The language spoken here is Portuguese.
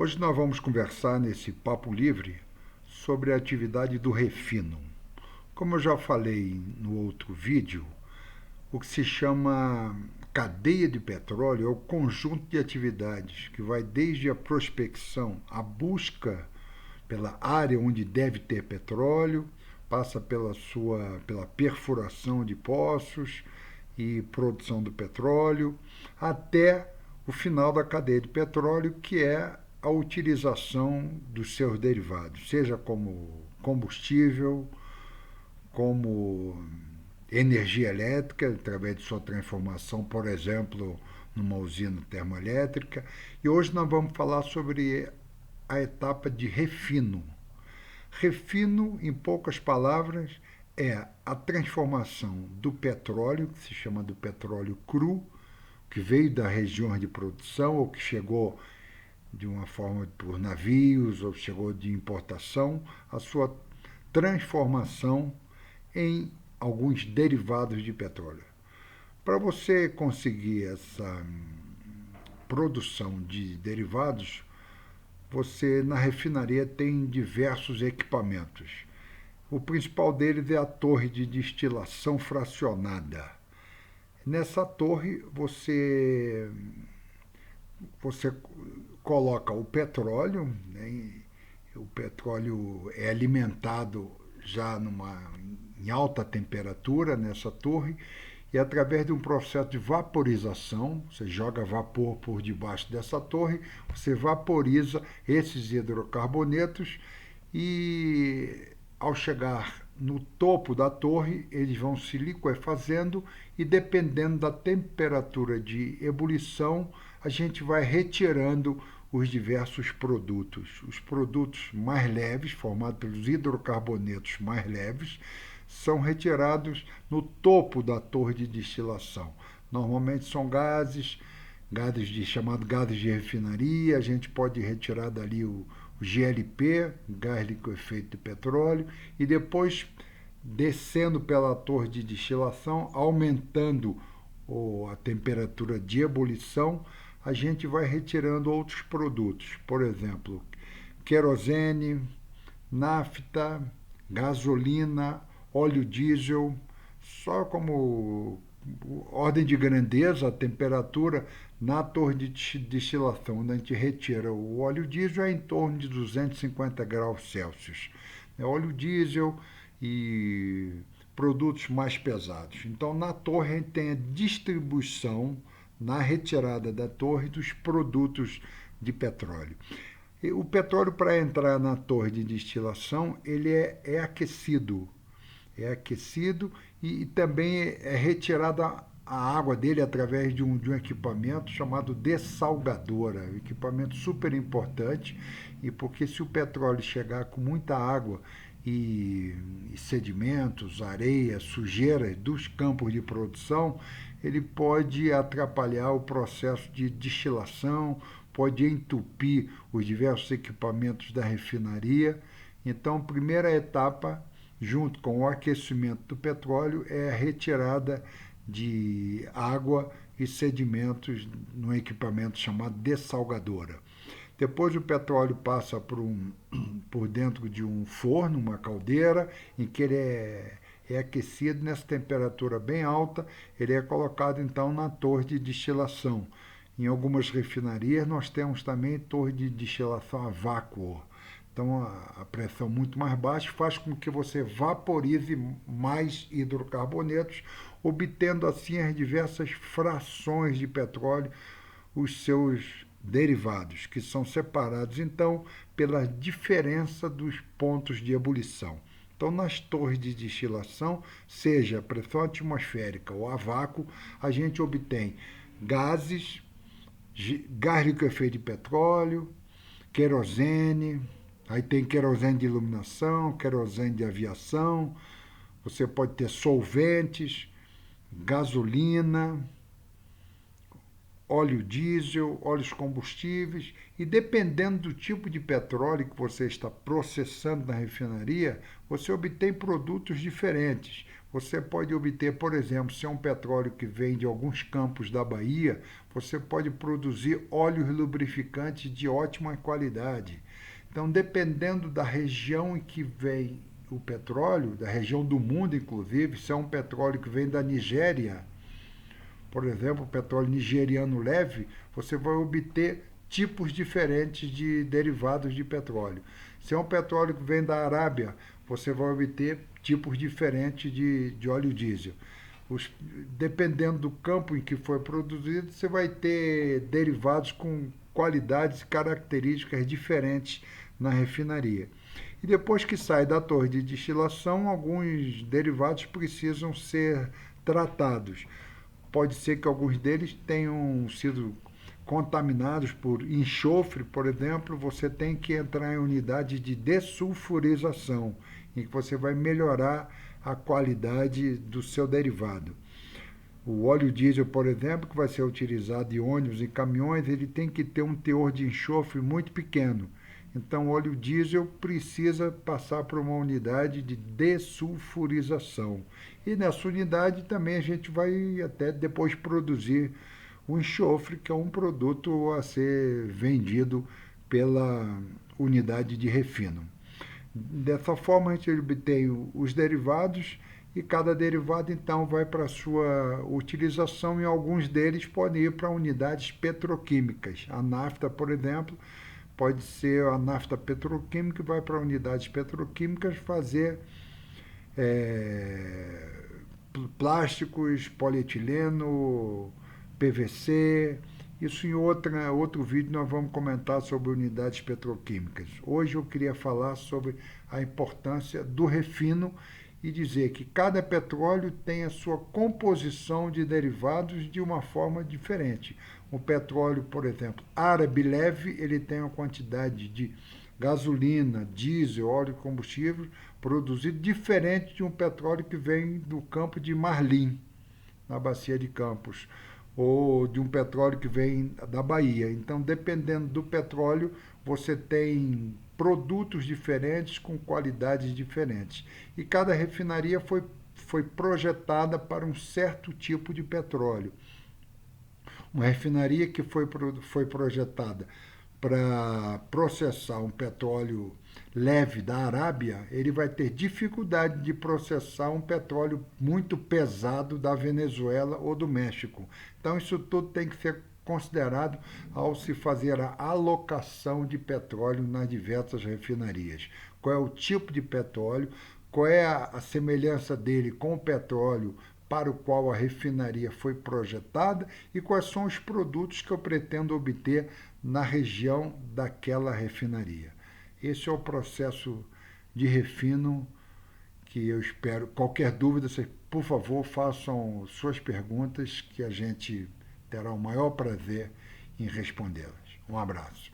Hoje nós vamos conversar nesse Papo Livre sobre a atividade do refino. Como eu já falei no outro vídeo, o que se chama cadeia de petróleo é o conjunto de atividades que vai desde a prospecção, a busca pela área onde deve ter petróleo, passa pela perfuração de poços e produção do petróleo, até o final da cadeia de petróleo, que é a utilização dos seus derivados, seja como combustível, como energia elétrica, através de sua transformação, por exemplo, numa usina termoelétrica. E hoje nós vamos falar sobre a etapa de refino. Refino, em poucas palavras, é a transformação do petróleo, que se chama do petróleo cru, que veio da região de produção ou que chegou de uma forma por navios ou chegou de importação, a sua transformação em alguns derivados de petróleo. Para você conseguir essa produção de derivados, você na refinaria tem diversos equipamentos. O principal deles é a torre de destilação fracionada. Nessa torre você coloca o petróleo, né? O petróleo é alimentado já em alta temperatura nessa torre, e através de um processo de vaporização, você joga vapor por debaixo dessa torre, você vaporiza esses hidrocarbonetos e ao chegar no topo da torre, eles vão se liquefazendo e dependendo da temperatura de ebulição, a gente vai retirando os diversos produtos. Os produtos mais leves, formados pelos hidrocarbonetos mais leves, são retirados no topo da torre de destilação. Normalmente são gases chamados gases de refinaria. A gente pode retirar dali o GLP, gás liquefeito de petróleo, e depois descendo pela torre de destilação, aumentando a temperatura de ebulição, a gente vai retirando outros produtos, por exemplo, querosene, nafta, gasolina, óleo diesel. Só como ordem de grandeza, a temperatura na torre de destilação, onde a gente retira o óleo diesel, é em torno de 250 graus Celsius. É óleo diesel e produtos mais pesados. Então, na torre, a gente tem a distribuição, na retirada da torre, dos produtos de petróleo. E o petróleo, para entrar na torre de destilação, ele é aquecido. É aquecido e também é retirada a água dele através de um equipamento chamado dessalgadora, um equipamento super importante, e porque se o petróleo chegar com muita água e sedimentos, areia, sujeira dos campos de produção, ele pode atrapalhar o processo de destilação, pode entupir os diversos equipamentos da refinaria. Então, a primeira etapa, junto com o aquecimento do petróleo, é a retirada de água e sedimentos num equipamento chamado dessalgadora. Depois o petróleo passa por dentro de um forno, uma caldeira, em que ele é aquecido nessa temperatura bem alta. Ele é colocado então na torre de destilação. Em algumas refinarias nós temos também torre de destilação a vácuo. Então a pressão muito mais baixa faz com que você vaporize mais hidrocarbonetos, obtendo assim as diversas frações de petróleo, os seus derivados, que são separados então pela diferença dos pontos de ebulição. Então, nas torres de destilação, seja a pressão atmosférica ou a vácuo, a gente obtém gases, gás liquefeito de petróleo, querosene, aí tem querosene de iluminação, querosene de aviação, você pode ter solventes, gasolina, óleo diesel, óleos combustíveis, e dependendo do tipo de petróleo que você está processando na refinaria, você obtém produtos diferentes. Você pode obter, por exemplo, se é um petróleo que vem de alguns campos da Bahia, você pode produzir óleos lubrificantes de ótima qualidade. Então, dependendo da região em que vem o petróleo, da região do mundo, inclusive, se é um petróleo que vem da Nigéria, por exemplo, o petróleo nigeriano leve, você vai obter tipos diferentes de derivados de petróleo. Se é um petróleo que vem da Arábia, você vai obter tipos diferentes de óleo diesel. Dependendo do campo em que foi produzido, você vai ter derivados com qualidades e características diferentes na refinaria. E depois que sai da torre de destilação, alguns derivados precisam ser tratados. Pode ser que alguns deles tenham sido contaminados por enxofre, por exemplo, você tem que entrar em unidade de dessulfurização, em que você vai melhorar a qualidade do seu derivado. O óleo diesel, por exemplo, que vai ser utilizado em ônibus e caminhões, ele tem que ter um teor de enxofre muito pequeno. Então, o óleo diesel precisa passar por uma unidade de dessulfurização. E nessa unidade também a gente vai até depois produzir o enxofre, que é um produto a ser vendido pela unidade de refino. Dessa forma, a gente obtém os derivados e cada derivado então vai para a sua utilização e alguns deles podem ir para unidades petroquímicas. A nafta, por exemplo, pode ser a nafta petroquímica, vai para unidades petroquímicas fazer plásticos, polietileno, PVC. Isso em outro vídeo nós vamos comentar sobre unidades petroquímicas. Hoje eu queria falar sobre a importância do refino e dizer que cada petróleo tem a sua composição de derivados de uma forma diferente. O petróleo, por exemplo, árabe leve, ele tem uma quantidade de gasolina, diesel, óleo de combustível produzido diferente de um petróleo que vem do campo de Marlim, na bacia de Campos, ou de um petróleo que vem da Bahia. Então, dependendo do petróleo, você tem produtos diferentes com qualidades diferentes. E cada refinaria foi projetada para um certo tipo de petróleo. Uma refinaria que foi projetada para processar um petróleo leve da Arábia, ele vai ter dificuldade de processar um petróleo muito pesado da Venezuela ou do México. Então, isso tudo tem que ser considerado ao se fazer a alocação de petróleo nas diversas refinarias. Qual é o tipo de petróleo, qual é a semelhança dele com o petróleo para o qual a refinaria foi projetada e quais são os produtos que eu pretendo obter na região daquela refinaria. Esse é o processo de refino que eu espero. Qualquer dúvida, vocês, por favor, façam suas perguntas que a gente terá o maior prazer em respondê-las. Um abraço.